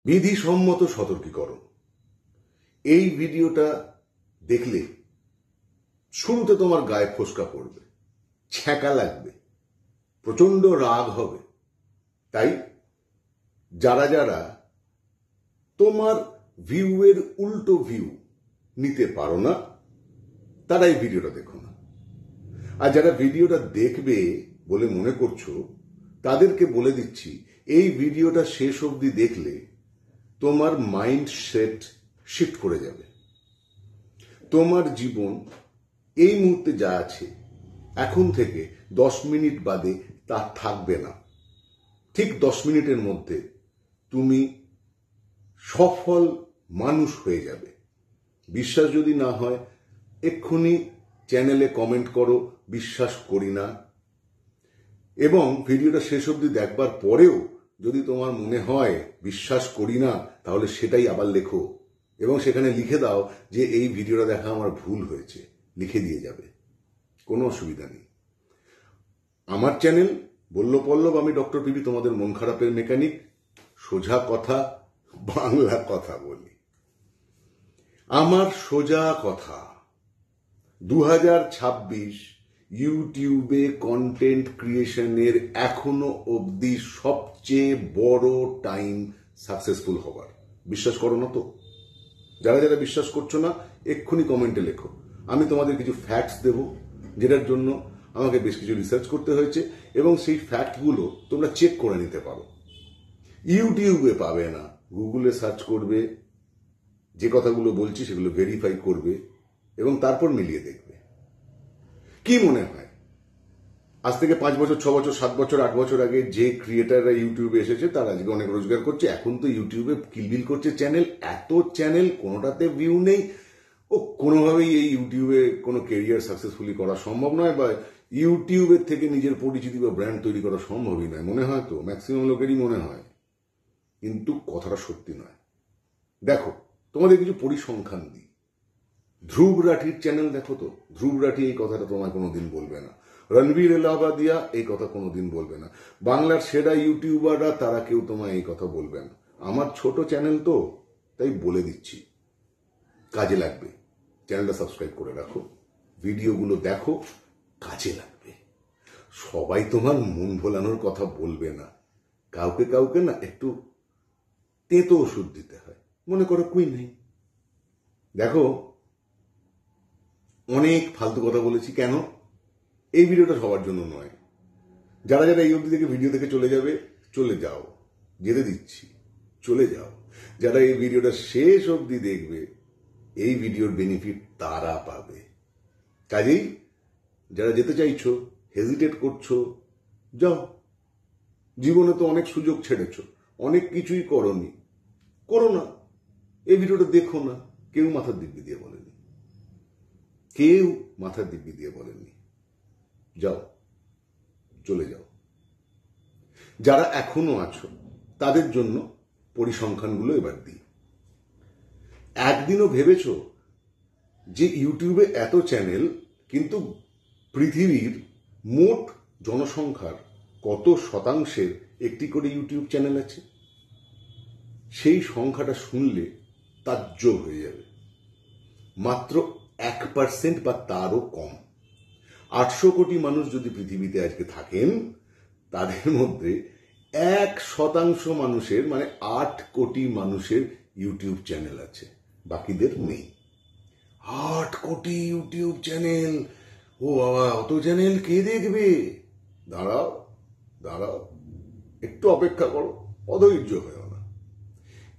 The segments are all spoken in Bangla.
বিধিসম্মত সতর্কীকরণ। এই ভিডিওটা দেখলে শুরুতে তোমার গায়ে ফোসকা পড়বে, ছ্যাঁকা লাগবে, প্রচন্ড রাগ হবে। তাই যারা যারা তোমার ভিউয়ের উল্টো ভিউ নিতে পারো না তারা এই ভিডিওটা দেখো না। আর যারা ভিডিওটা দেখবে বলে মনে করছো তাদেরকে বলে দিচ্ছি, এই ভিডিওটা শেষ অবধি দেখলে তোমার মাইন্ডসেট শিফট করে যাবে। তোমার জীবন এই মুহূর্তে যা আছে এখন থেকে 10 মিনিট বাদে তা থাকবে না। ঠিক 10 মিনিটের মধ্যে তুমি সফল মানুষ হয়ে যাবে। বিশ্বাস যদি না হয় এক্ষুনি চ্যানেলে কমেন্ট করো বিশ্বাস করি না, এবং ভিডিওটা শেষ অবধি দেখবার পরেও যদি তোমার মনে হয় বিশ্বাস করি না তাহলে সেটাই আবার লেখো এবং সেখানে লিখে দাও যে এই ভিডিওটা দেখা আমার ভুল হয়েছে, লিখে দিয়ে যাবে, কোনো অসুবিধা নেই। আমার চ্যানেল বলল পল্লব, আমি ডক্টর পিবি, তোমাদের মন খারাপের মেকানিক। সোজা কথা, বাংলা কথা বলি। আমার সোজা কথা, 2026 ইউটিউবে কন্টেন্ট ক্রিয়েশনের এখনো অবধি সবচেয়ে বড় টাইম সাকসেসফুল হবার। বিশ্বাস করো না তো? যারা যারা বিশ্বাস করছো না এক্ষুনি কমেন্টে লেখো। আমি তোমাদের কিছু ফ্যাক্টস দেব, যেটার জন্য আমাকে বেশ কিছু রিসার্চ করতে হয়েছে, এবং সেই ফ্যাক্টগুলো তোমরা চেক করে নিতে পারো। ইউটিউবে পাবে না, গুগলে সার্চ করবে, যে কথাগুলো বলছি সেগুলো ভেরিফাই করবে এবং তারপর মিলিয়ে দেখবে। কি মনে হয় আজ থেকে 5 বছর, 6 বছর, 7 বছর, 8 বছর আগে যে ক্রিয়েটাররা ইউটিউবে এসেছে তারা আজকে অনেক রোজগার করছে? এখন তো ইউটিউবে কিলবিল করছে চ্যানেল, এত চ্যানেল, কোনোটাতে ভিউ নেই। ও কোনোভাবেই এই ইউটিউবে কোনো কেরিয়ার সাকসেসফুলি করা সম্ভব নয়, বা ইউটিউবের থেকে নিজের পরিচিতি বা ব্র্যান্ড তৈরি করা সম্ভবই নয়। মনে হয় তো, ম্যাক্সিমাম লোকেরই মনে হয়, কিন্তু কথাটা সত্যি নয়। দেখো, তোমাদের কিছু পরিসংখ্যান দিই। ধ্রুব রাঠির চ্যানেল দেখো তো। ধ্রুব রাঠি এই কথাটা তোমায় কোনোদিন বলবে না। রণবীর এলাহাবাদিয়া এই কথা কোনোদিন বলবে না। বাংলার সেরা ইউটিউবাররা তারা কেউ তোমায় এই কথা বলবে না। আমার ছোট চ্যানেল তো, তাই বলে দিচ্ছি, কাজে লাগবে। চ্যানেলটা সাবস্ক্রাইব করে রাখো, ভিডিওগুলো দেখো, কাজে লাগবে। সবাই তোমার মন ভোলানোর কথা বলবে না, কাউকে কাউকে না একটু তেতো ওষুধ দিতে হয়। মনে করো কুই নেই। দেখো, অনেক ফালতু কথা বলেছি। কেন? এই ভিডিওটা সবার জন্য নয়। যারা যারা এই অবধি থেকে ভিডিও দেখে চলে যাবে, চলে যাও, যেতে দিচ্ছি, চলে যাও। যারা এই ভিডিওটা শেষ অবধি দেখবে, এই ভিডিওর বেনিফিট তারা পাবে। কাজেই যারা যেতে চাইছো, হেজিটেট করছো, যাও। জীবনে তো অনেক সুযোগ ছেড়েছো, অনেক কিছুই করনি, করো না। এই ভিডিওটা দেখো না। কেউ মাথার দিব্যি দিয়ে বলেনি, কেউ মাথার দিব্যি দিয়ে বলেনি। যাও, চলে যাও। যারা এখনো আছো তাদের জন্য পরিসংখ্যানগুলো এবার দিই। একদিনও ভেবেছো যে ইউটিউবে এত চ্যানেল, কিন্তু পৃথিবীর মোট জনসংখ্যার কত শতাংশের একটি করে ইউটিউব চ্যানেল আছে? সেই সংখ্যাটা শুনলে তাজ্জব হয়ে যাবে। মাত্র 1% বা তারও কম। 800 কোটি মানুষ যদি পৃথিবীতে আজকে থাকেন, তাদের মধ্যে 1% মানুষের, মানে 8 কোটি মানুষের ইউটিউব চ্যানেল আছে, বাকিদের নেই। 8 কোটি ইউটিউব চ্যানেল! ও বাবা, অত চ্যানেল কে দেখবে? দাঁড়াও দাঁড়াও, একটু অপেক্ষা করো, অধৈর্য হয়েও না।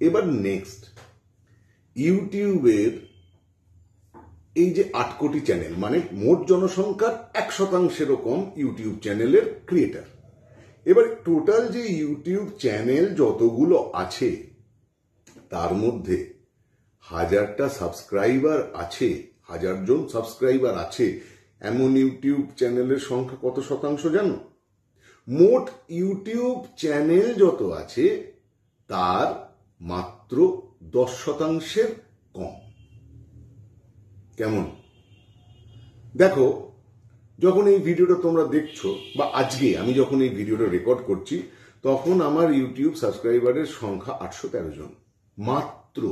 এবার নেক্সট, ইউটিউবের এই যে 8 কোটি চ্যানেল, মানে মোট জনসংখ্যার 1%-এরও কম ইউটিউব চ্যানেলের ক্রিয়েটার। এবার টোটাল যে ইউটিউব চ্যানেল যতগুলো আছে, তার মধ্যে 1000টা সাবস্ক্রাইবার আছে, 1000 জন সাবস্ক্রাইবার আছে এমন ইউটিউব চ্যানেলের সংখ্যা কত শতাংশ জানো? মোট ইউটিউব চ্যানেল যত আছে তার মাত্র 10%-এর কম। কেমন? দেখো, যখন এই ভিডিওটা তোমরা দেখছো, বা আজকে আমি যখন এই ভিডিওটা রেকর্ড করছি তখন আমার ইউটিউব সাবস্ক্রাইবারের সংখ্যা 813 জন মাত্র।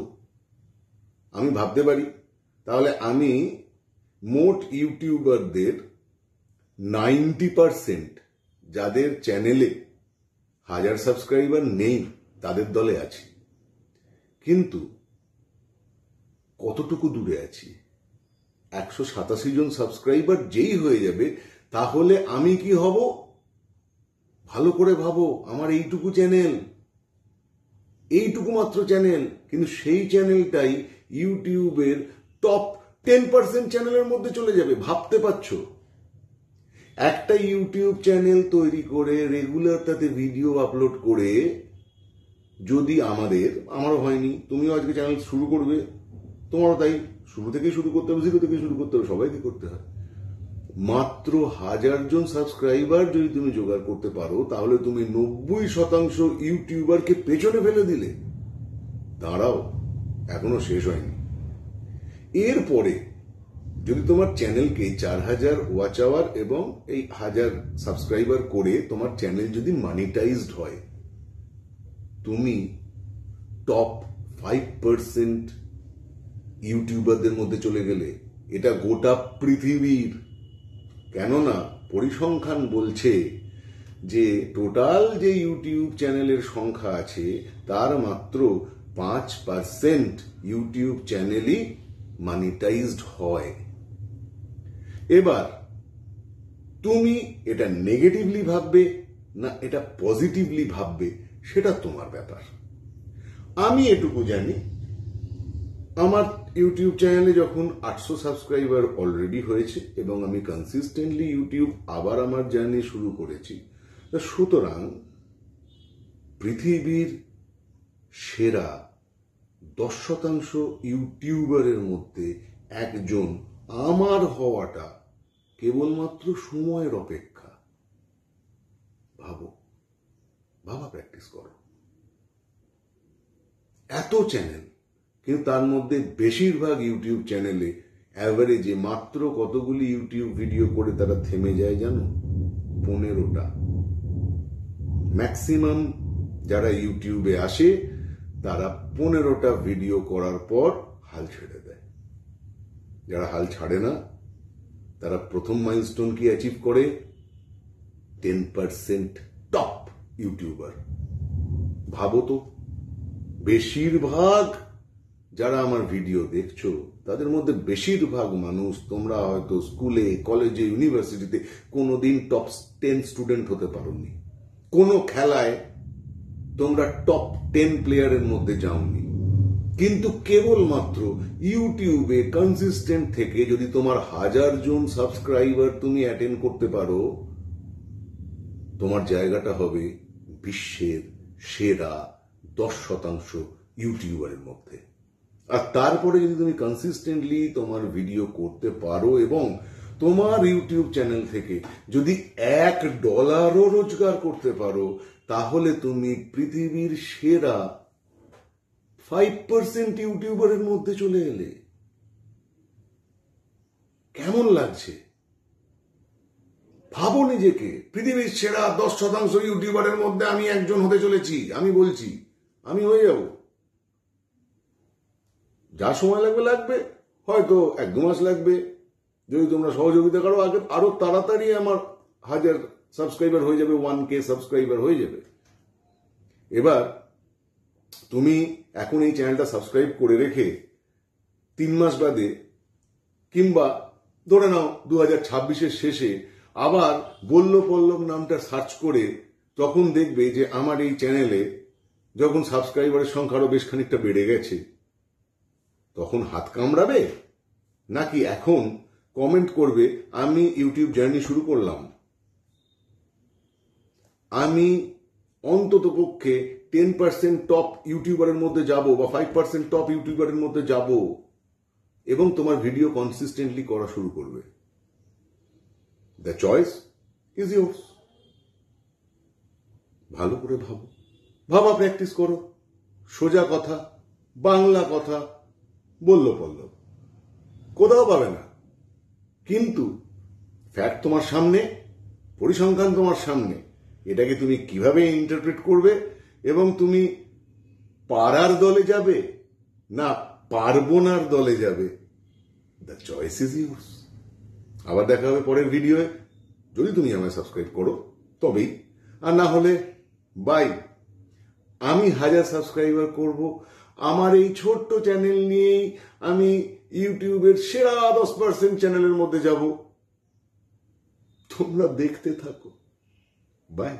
আমি ভাবতে পারি তাহলে আমি মোট ইউটিউবারদের 90% যাদের চ্যানেলে 1000 সাবস্ক্রাইবার নেই তাদের দলে আছি। কিন্তু কতটুকু দূরে আছি? 187 জন সাবস্ক্রাইবার যেই হয়ে যাবে তাহলে আমি কি হব? ভালো করে ভাবো, আমার এইটুকু চ্যানেল, এইটুকু মাত্র চ্যানেল, কিন্তু সেই চ্যানেলটাই ইউটিউবের টপ 10% চ্যানেলের মধ্যে চলে যাবে। ভাবতে পারছো? একটা ইউটিউব চ্যানেল তৈরি করে রেগুলার তাতে ভিডিও আপলোড করে, যদি আমারও হয়নি, তুমিও আজকে চ্যানেল শুরু করবে, তোমারও তাই শুরু থেকেই শুরু করতে হবে, 0 থেকে শুরু করতে হবে, সবাইকে করতে হয়। মাত্র 1000 জন সাবস্ক্রাইবার যদি তুমি জোগাড় করতে পারো তাহলে তুমি 90% ইউটিউবারকে পেছনে ফেলে দিলে। দাঁড়াও, এখনো শেষ হয়নি। এরপরে যদি তোমার চ্যানেলকে 4000 ওয়াচ আওয়ার এবং এই 1000 সাবস্ক্রাইবার করে তোমার চ্যানেল যদি মনিটাইজড হয়, তুমি টপ 5% ইউটিউবারদের মধ্যে চলে গেলে। এটা গোটা পৃথিবীর, কেননা পরিসংখ্যান বলছে যে টোটাল যে ইউটিউব চ্যানেলের সংখ্যা আছে তার মাত্র 5% ইউটিউব চ্যানেলই মনিটাইজড হয়। এবার তুমি এটা নেগেটিভলি ভাববে না এটা পজিটিভলি ভাববে, সেটা তোমার ব্যাপার। আমি এটুকু জানি, আমার ইউটিউব চ্যানেলে যখন 800 সাবস্ক্রাইবার অলরেডি হয়েছে এবং আমি কনসিস্টেন্টলি ইউটিউব আবার আমার জার্নি শুরু করেছি, সুতরাং পৃথিবীর সেরা 10% ইউটিউবারের মধ্যে একজন আমার হওয়াটা কেবলমাত্র সময়ের অপেক্ষা। ভাবা প্র্যাকটিস করো। এত চ্যানেল, কিন্তু তার মধ্যে বেশিরভাগ ইউটিউব চ্যানেলে অ্যাভারেজে মাত্র কতগুলি ইউটিউব ভিডিও করে তারা থেমে যায় জানো? 15টা। ম্যাক্সিমাম যারা ইউটিউবে আসে তারা 15টা ভিডিও করার পর হাল ছেড়ে দেয়। যারা হাল ছাড়ে না তারা প্রথম মাইলস্টোন কি অ্যাচিভ করে? 10% টপ ইউটিউবার। ভাবো তো, বেশিরভাগ যারা আমার ভিডিও দেখছো তাদের মধ্যে বেশিরভাগ মানুষ, তোমরা হয়তো স্কুলে, কলেজে, ইউনিভার্সিটিতে কোনোদিন টপ 10 স্টুডেন্ট হতে পারোনি। কোনো খেলায় তোমরা টপ 10 প্লেয়ারের মধ্যে যাওনি। কিন্তু কেবলমাত্র ইউটিউবে কনসিস্টেন্ট থেকে যদি তোমার 1000 জন সাবস্ক্রাইবার তুমি অ্যাটেন্ড করতে পারো, তোমার জায়গাটা হবে বিশ্বের সেরা 10% ইউটিউবারের মধ্যে। আর তারপরে যদি তুমি কনসিস্টেন্টলি তোমার ভিডিও করতে পারো এবং তোমার ইউটিউব চ্যানেল থেকে যদি $1 রোজগার করতে পারো, তাহলে তুমি পৃথিবীর সেরা 5% ইউটিউবারের মধ্যে চলে এলে। কেমন লাগছে? ভাবো নিজেকে পৃথিবীর সেরা 10% ইউটিউবারের মধ্যে আমি একজন হতে চলেছি। আমি বলছি, আমি হয়ে যাব। যা সময় লাগবে, হয়তো 1-2 মাস লাগবে। যদি তোমরা সহযোগিতা করো, আরো তাড়াতাড়ি আমার 1000 সাবস্ক্রাইবার হয়ে যাবে, 1K সাবস্ক্রাইবার হয়ে যাবে। এবার তুমি এখন এই চ্যানেলটা সাবস্ক্রাইব করে রেখে 3 মাস বাদে, কিংবা ধরে নাও 2026-এর শেষে আবার বল্ল পল্লব নামটা সার্চ করে তখন দেখবে যে আমার এই চ্যানেলে যখন সাবস্ক্রাইবারের সংখ্যা আরো বেশ খানিকটা বেড়ে গেছে। তখন হাত কামড়াবে, নাকি এখন কমেন্ট করবে আমি ইউটিউব জার্নি শুরু করলাম, আমি অন্তত পক্ষে 10% টপ ইউটিউবারের মধ্যে যাব বা 5% টপ ইউটিউবারের মধ্যে যাব, এবং তোমার ভিডিও কনসিস্টেন্টলি করা শুরু করবে। The choice is yours. ভালো করে ভাবা প্র্যাকটিস করো। সোজা কথা, বাংলা কথা, বলল পল্লব, কোথাও পাবে না। কিন্তু ফ্যাক্ট তোমার সামনে, পরিসংখ্যান তোমার সামনে, এটাকে তুমি কিভাবে ইন্টারপ্রেট করবে এবং তুমি পারার দলে যাবে না পারবোনার দলে যাবে, দ্য চয়েস ইজ ইউর্স। আবার দেখা হবে পরের ভিডিওয়ে, যদি তুমি আমায় সাবস্ক্রাইব করো তবেই, আর না হলে বাই। আমি 1000 সাবস্ক্রাইবার করব, আমার এই ছোট্ট চ্যানেল নিয়েই আমি ইউটিউবের সেরা 10% চ্যানেলের মধ্যে যাব। তোমরা দেখতে থাকো। বাই।